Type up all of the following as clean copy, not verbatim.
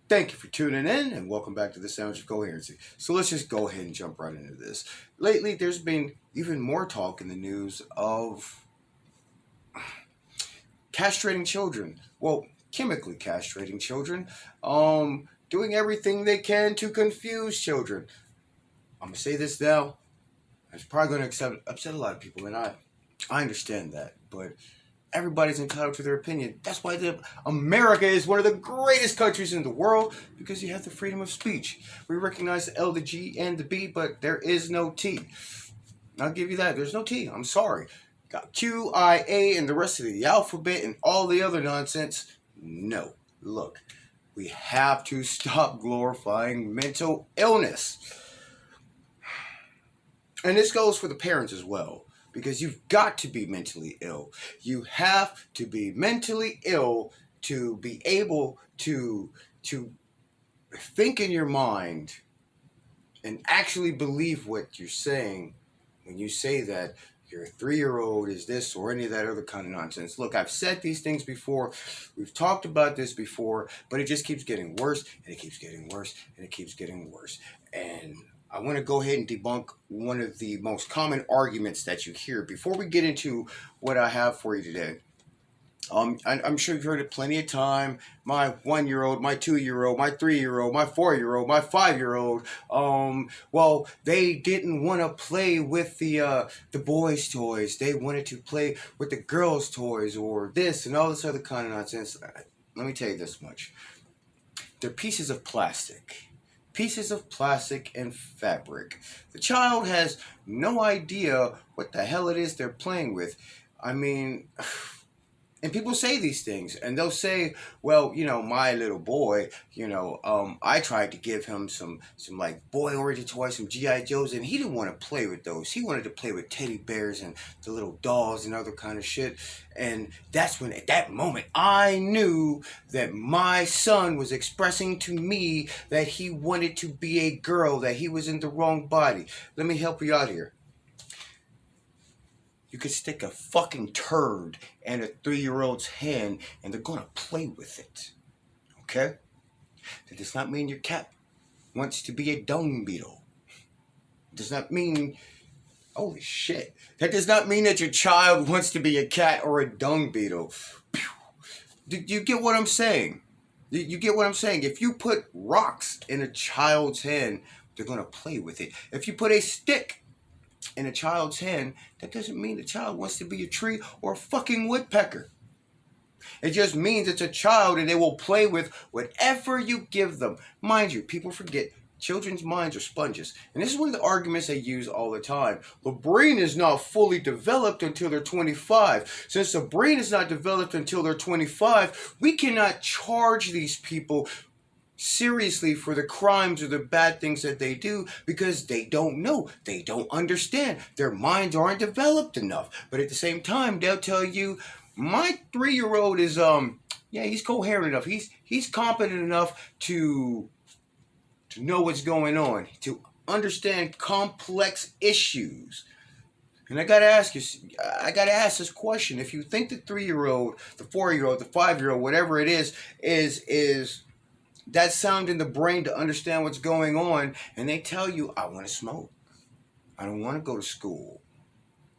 Thank you for tuning in and welcome back to the Sounds of Coherency. So let's just go ahead and jump right into this. Lately, there's been even more talk in the news of castrating children. Well, chemically castrating children, doing everything they can to confuse children. I'm gonna say this now. It's probably gonna upset a lot of people, and I understand that, but everybody's entitled to their opinion. That's why America is one of the greatest countries in the world, because you have the freedom of speech. We recognize the L, the G, and the B, but there is no T. I'll give you that. There's no T. I'm sorry. Got Q, I, A, and the rest of the alphabet and all the other nonsense. No. Look, we have to stop glorifying mental illness. And this goes for the parents as well, because you've got to be mentally ill. You have to be mentally ill to be able to think in your mind and actually believe what you're saying when you say that your 3-year-old is this or any of that other kind of nonsense. Look, I've said these things before. We've talked about this before, but it just keeps getting worse, and it keeps getting worse, and it keeps getting worse. And I want to go ahead and debunk one of the most common arguments that you hear before we get into what I have for you today. I'm sure you've heard it plenty of time. My 1-year-old, my 2-year-old, my 3-year-old, my 4-year-old, my 5-year-old. Well, they didn't want to play with the boys' toys. They wanted to play with the girls' toys, or this and all this other kind of nonsense. Let me tell you this much: they're pieces of plastic. Pieces of plastic and fabric. The child has no idea what the hell it is they're playing with. I mean, and people say these things, and they'll say, well, my little boy, I tried to give him some like boy-oriented toys, some G.I. Joes, and he didn't want to play with those. He wanted to play with teddy bears and the little dolls and other kind of shit. And that's when, at that moment, I knew that my son was expressing to me that he wanted to be a girl, that he was in the wrong body. Let me help you out here. You could stick a fucking turd in a 3-year-old's hand and they're going to play with it. Okay? That does not mean your cat wants to be a dung beetle. It does not mean... Holy shit. That does not mean that your child wants to be a cat or a dung beetle. Do you get what I'm saying? You get what I'm saying? If you put rocks in a child's hand, they're going to play with it. If you put a stick in a child's hand, that doesn't mean the child wants to be a tree or a fucking woodpecker. It just means it's a child and they will play with whatever you give them. Mind you, people forget children's minds are sponges. And this is one of the arguments they use all the time. The brain is not fully developed until they're 25. Since the brain is not developed until they're 25, we cannot charge these people seriously for the crimes or the bad things that they do, because they don't know, they don't understand, their minds aren't developed enough. But at the same time, they'll tell you, my 3-year-old is he's coherent enough, he's competent enough to know what's going on, to understand complex issues. And I gotta ask this question: if you think the 3-year-old, the 4-year-old, the 5-year-old, whatever it is that sound in the brain to understand what's going on, and they tell you, I want to smoke, I don't want to go to school,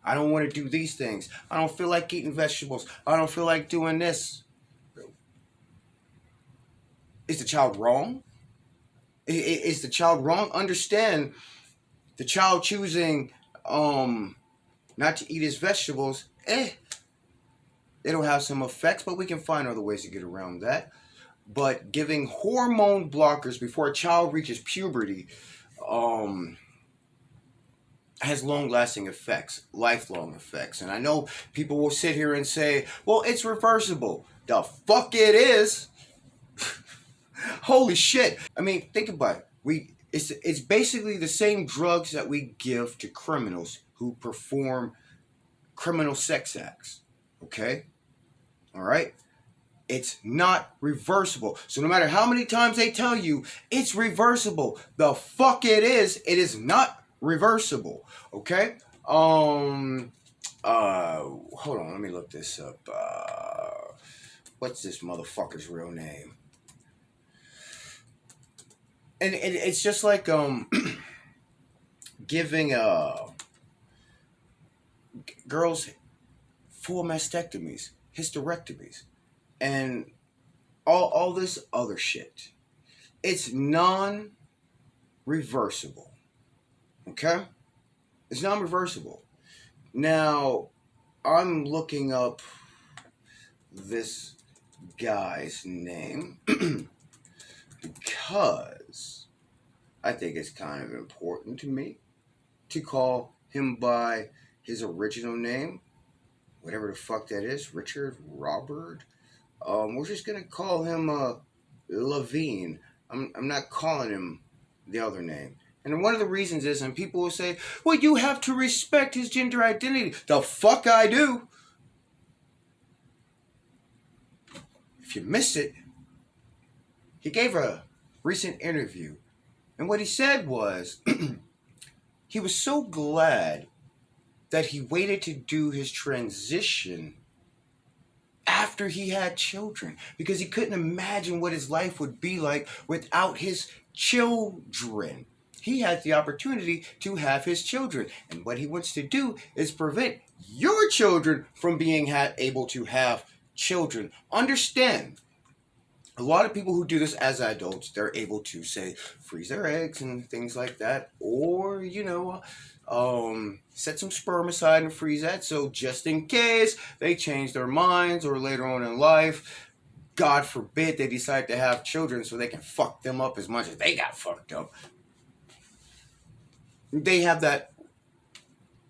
I don't want to do these things, I don't feel like eating vegetables, I don't feel like doing this. Is the child wrong? Is the child wrong? Understand, the child choosing not to eat his vegetables, it'll have some effects, but we can find other ways to get around that. But giving hormone blockers before a child reaches puberty has long-lasting effects, lifelong effects. And I know people will sit here and say, well, it's reversible. The fuck it is. Holy shit. I mean, think about it. It's basically the same drugs that we give to criminals who perform criminal sex acts. Okay? All right? It's not reversible. So no matter how many times they tell you it's reversible, the fuck it is not reversible. Okay? Hold on, let me look this up. What's this motherfucker's real name? And it's just like giving girls full mastectomies, hysterectomies, and all this other shit. It's non-reversible. Okay? It's non-reversible. Now, I'm looking up this guy's name because I think it's kind of important to me to call him by his original name, whatever the fuck that is, Richard, Robert. We're just gonna call him Levine. I'm not calling him the other name. And one of the reasons is, and people will say, well, you have to respect his gender identity. The fuck I do. If you miss it, he gave a recent interview. And what he said was, he was so glad that he waited to do his transition after he had children, because he couldn't imagine what his life would be like without his children. He has the opportunity to have his children, and what he wants to do is prevent your children from being able to have children. Understand, a lot of people who do this as adults, they're able to, say, freeze their eggs and things like that, or, set some sperm aside and freeze that, so just in case they change their minds or later on in life, God forbid, they decide to have children so they can fuck them up as much as they got fucked up. They have that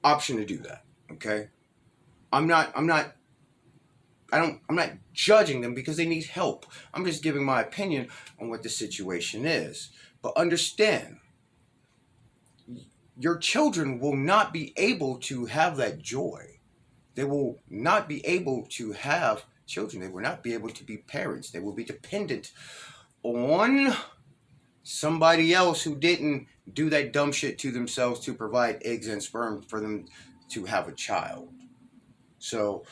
option to do that, okay? I'm not judging them because they need help. I'm just giving my opinion on what the situation is. But understand, your children will not be able to have that joy. They will not be able to have children. They will not be able to be parents. They will be dependent on somebody else who didn't do that dumb shit to themselves to provide eggs and sperm for them to have a child. So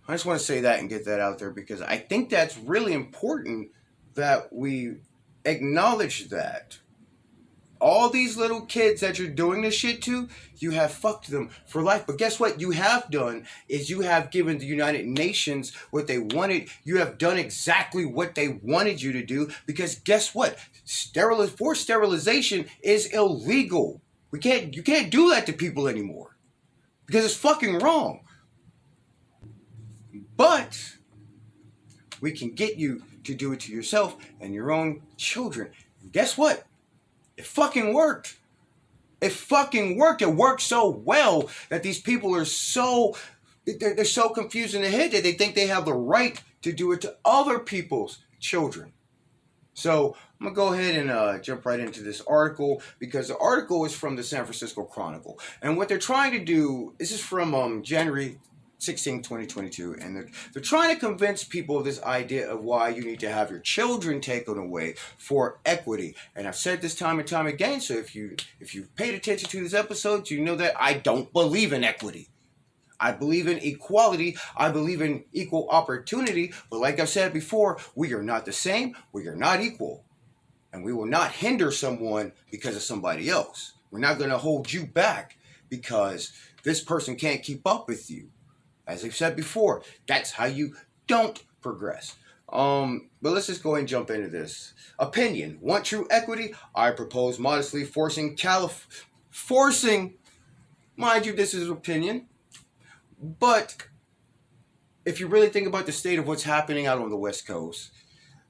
I just want to say that and get that out there, because I think that's really important that we acknowledge that. All these little kids that you're doing this shit to, you have fucked them for life. But guess what you have done is you have given the United Nations what they wanted. You have done exactly what they wanted you to do, because guess what? Forced sterilization is illegal. You can't do that to people anymore because it's fucking wrong. But we can get you to do it to yourself and your own children. And guess what? It fucking worked. It fucking worked. It worked so well that these people are they're so confused in the head that they think they have the right to do it to other people's children. So I'm going to go ahead and jump right into this article, because the article is from the San Francisco Chronicle. And what they're trying to do, this is from January 16, 2022, and they're trying to convince people of this idea of why you need to have your children taken away for equity. And I've said this time and time again, so if you've paid attention to these episodes, you know that I don't believe in equity. I believe in equality. I believe in equal opportunity. But like I've said before, we are not the same. We are not equal. And we will not hinder someone because of somebody else. We're not going to hold you back because this person can't keep up with you. As I've said before, that's how you don't progress. But let's just go ahead and jump into this. Opinion. Want true equity? I propose modestly forcing, mind you, this is opinion. But if you really think about the state of what's happening out on the West Coast,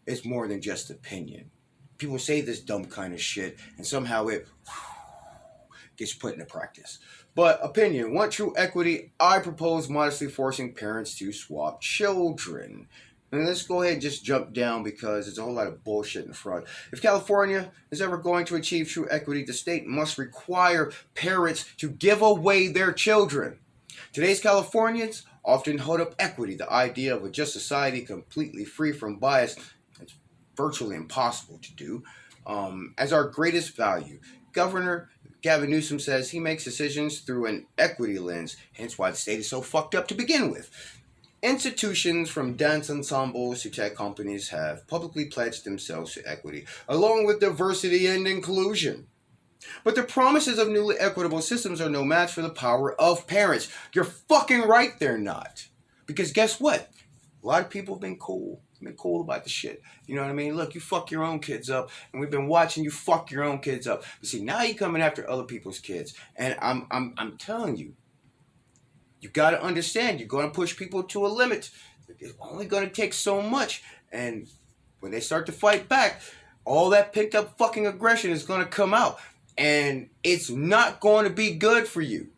it's more than just opinion. People say this dumb kind of shit, and somehow it gets put into practice. But opinion. Want true equity? I propose modestly forcing parents to swap children. And let's go ahead and just jump down, because there's a whole lot of bullshit in front. If California is ever going to achieve true equity, the state must require parents to give away their children. Today's Californians often hold up equity, the idea of a just society completely free from bias. It's virtually impossible to do, as our greatest value. Governor Gavin Newsom says he makes decisions through an equity lens, hence why the state is so fucked up to begin with. Institutions from dance ensembles to tech companies have publicly pledged themselves to equity, along with diversity and inclusion. But the promises of newly equitable systems are no match for the power of parents. You're fucking right, they're not. Because guess what? A lot of people have been cool. Been cool about the shit. You know what I mean? Look, you fuck your own kids up, and we've been watching you fuck your own kids up. But see, now you're coming after other people's kids, and I'm telling you, you got to understand, you're going to push people to a limit. It's only going to take so much, and when they start to fight back, all that picked up fucking aggression is going to come out, and it's not going to be good for you.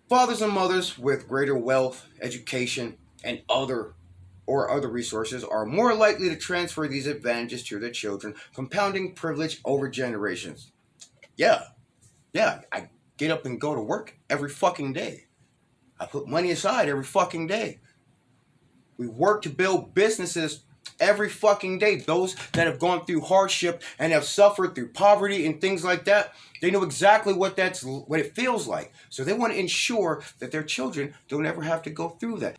Fathers and mothers with greater wealth, education, and other resources are more likely to transfer these advantages to their children, compounding privilege over generations. Yeah, I get up and go to work every fucking day. I put money aside every fucking day. We work to build businesses every fucking day. Those that have gone through hardship and have suffered through poverty and things like that, they know exactly what it feels like. So they want to ensure that their children don't ever have to go through that.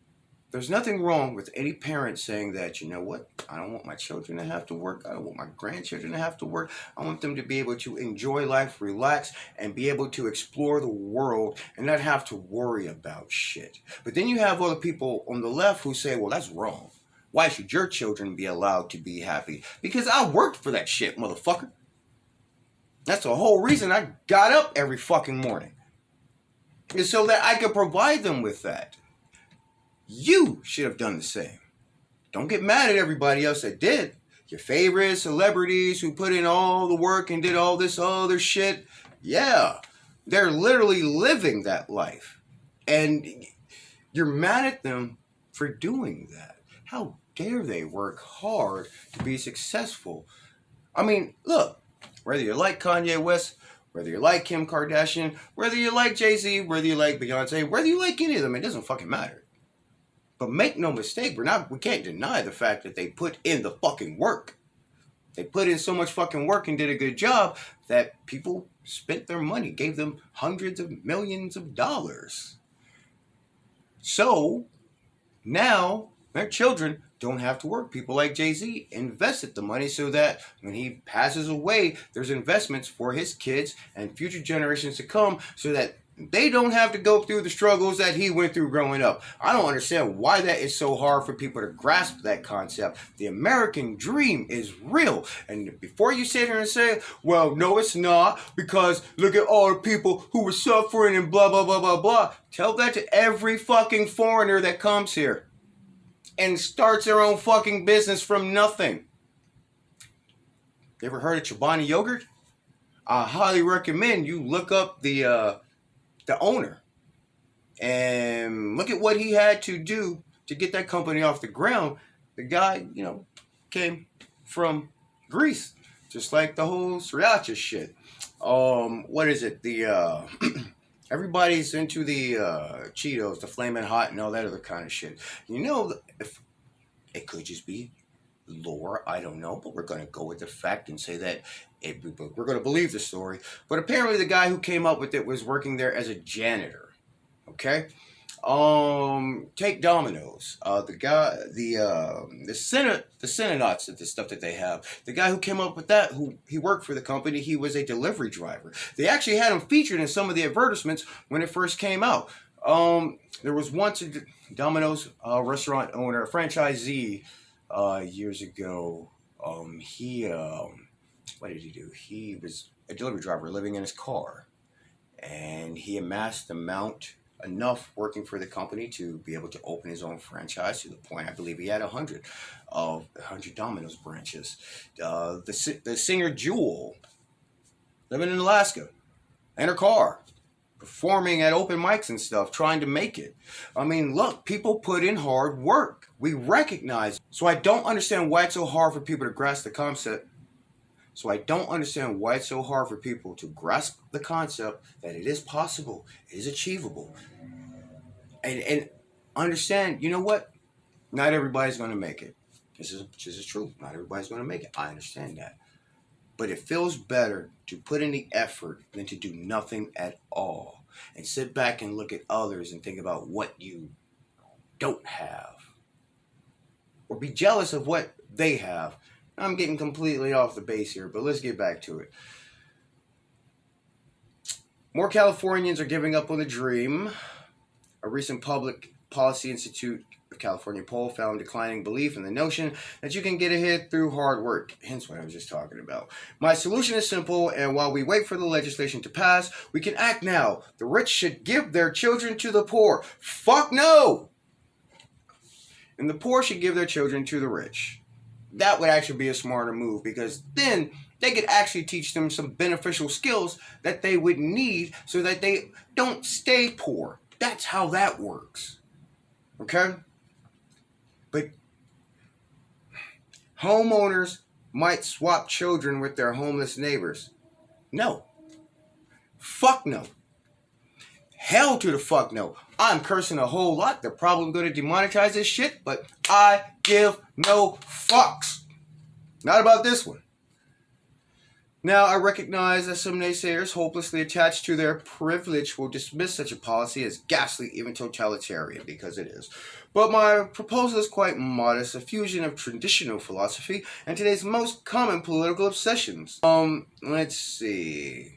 There's nothing wrong with any parent saying that, you know what, I don't want my children to have to work. I don't want my grandchildren to have to work. I want them to be able to enjoy life, relax, and be able to explore the world and not have to worry about shit. But then you have other people on the left who say, well, that's wrong. Why should your children be allowed to be happy? Because I worked for that shit, motherfucker. That's the whole reason I got up every fucking morning. Is so that I could provide them with that. You should have done the same. Don't get mad at everybody else that did. Your favorite celebrities who put in all the work and did all this other shit. Yeah, they're literally living that life. And you're mad at them for doing that. How dare they work hard to be successful? I mean, look, whether you like Kanye West, whether you like Kim Kardashian, whether you like Jay-Z, whether you like Beyonce, whether you like any of them, it doesn't fucking matter. But make no mistake, we can't deny the fact that they put in the fucking work. They put in so much fucking work and did a good job that people spent their money, gave them hundreds of millions of dollars. So now their children don't have to work. People like Jay-Z invested the money so that when he passes away, there's investments for his kids and future generations to come so that they don't have to go through the struggles that he went through growing up. I don't understand why that is so hard for people to grasp that concept. The American dream is real. And before you sit here and say, well, no, it's not, because look at all the people who were suffering and blah, blah, blah, blah, blah. Tell that to every fucking foreigner that comes here and starts their own fucking business from nothing. You ever heard of Chobani yogurt? I highly recommend you look up the owner and look at what he had to do to get that company off the ground. The guy, came from Greece, just like the whole sriracha shit. What is it? The everybody's into the Cheetos, the Flamin' Hot, and all that other kind of shit. If it could just be lore, I don't know, but we're going to go with the fact and say that we're going to believe the story. But apparently the guy who came up with it was working there as a janitor. Okay? Take Domino's. The Cinenauts, the stuff that they have. The guy who came up with that, he worked for the company, he was a delivery driver. They actually had him featured in some of the advertisements when it first came out. There was once a Domino's restaurant owner, a franchisee, years ago. What did he do? He was a delivery driver living in his car, and he amassed enough working for the company to be able to open his own franchise, to the point I believe he had 100 Domino's branches. The singer Jewel, living in Alaska, in her car, performing at open mics and stuff, trying to make it. I mean, look, people put in hard work. We recognize. So I don't understand why it's so hard for people to grasp the concept. That it is possible, it is achievable. And understand, you know what? Not everybody's going to make it. This is true. Not everybody's going to make it. I understand that. But it feels better to put in the effort than to do nothing at all. And sit back and look at others and think about what you don't have, or be jealous of what they have. I'm getting completely off the base here, but let's get back to it. More Californians are giving up on the dream. A recent Public Policy Institute of California poll found declining belief in the notion that you can get ahead through hard work, hence what I was just talking about. My solution is simple, and while we wait for the legislation to pass, we can act now. The rich should give their children to the poor. Fuck no! And the poor should give their children to the rich. That would actually be a smarter move, because then they could actually teach them some beneficial skills that they would need so that they don't stay poor. That's how that works. Okay? But homeowners might swap children with their homeless neighbors. No. Fuck no. Hell to the fuck no. I'm cursing a whole lot. They're probably going to demonetize this shit, but I give no fucks. Not about this one. Now, I recognize that some naysayers hopelessly attached to their privilege will dismiss such a policy as ghastly, even totalitarian, because it is. But my proposal is quite modest, a fusion of traditional philosophy and today's most common political obsessions. Let's see.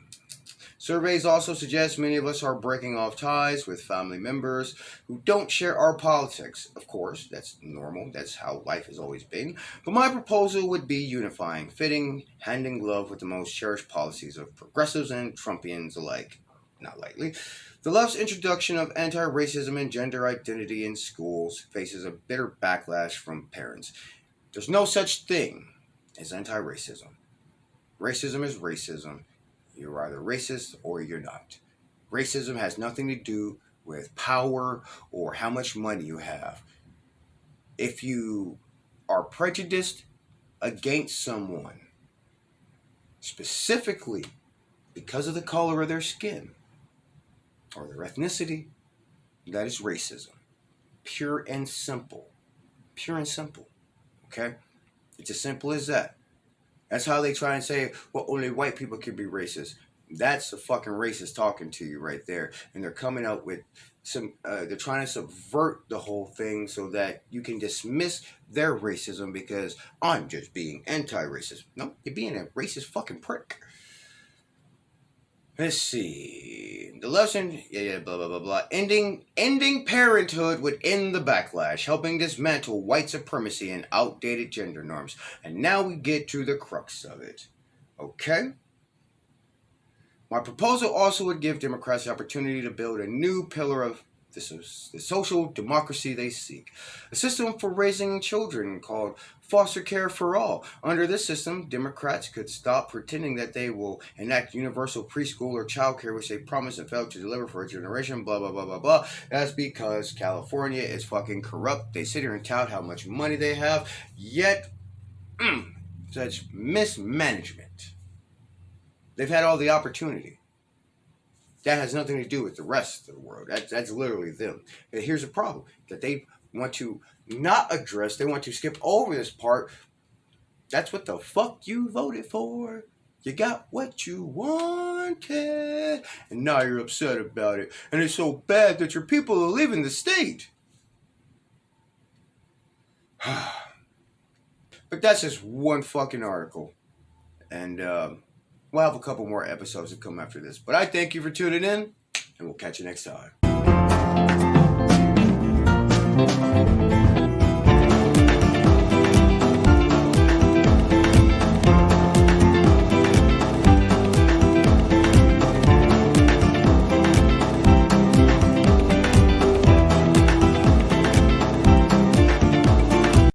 Surveys also suggest many of us are breaking off ties with family members who don't share our politics. Of course, that's normal. That's how life has always been. But my proposal would be unifying, fitting hand in glove with the most cherished policies of progressives and Trumpians alike. Not likely. The left's introduction of anti-racism and gender identity in schools faces a bitter backlash from parents. There's no such thing as anti-racism. Racism is racism. You're either racist or you're not. Racism has nothing to do with power or how much money you have. If you are prejudiced against someone, specifically because of the color of their skin or their ethnicity, that is racism. Pure and simple. Pure and simple. Okay? It's as simple as that. That's how they try and say, well, only white people can be racist. That's a fucking racist talking to you right there. And they're coming out with some, they're trying to subvert the whole thing so that you can dismiss their racism because I'm just being anti-racist. No, you're being a racist fucking prick. Let's see. The lesson, blah, blah, blah, blah. Ending parenthood would end the backlash, helping dismantle white supremacy and outdated gender norms. And now we get to the crux of it. Okay? My proposal also would give Democrats the opportunity to build a new pillar of the social democracy they seek. A system for raising children called foster care for all. Under this system, Democrats could stop pretending that they will enact universal preschool or child care, which they promised and failed to deliver for a generation, blah, blah, blah, blah, blah. That's because California is fucking corrupt. They sit here and tout how much money they have, yet such mismanagement. They've had all the opportunity. That has nothing to do with the rest of the world. That's literally them. But here's the problem that they want to not address. They want to skip over this part. That's what the fuck you voted for. You got what you wanted. And now you're upset about it. And it's so bad that your people are leaving the state. But that's just one fucking article. And we'll have a couple more episodes to come after this. But I thank you for tuning in, and we'll catch you next time.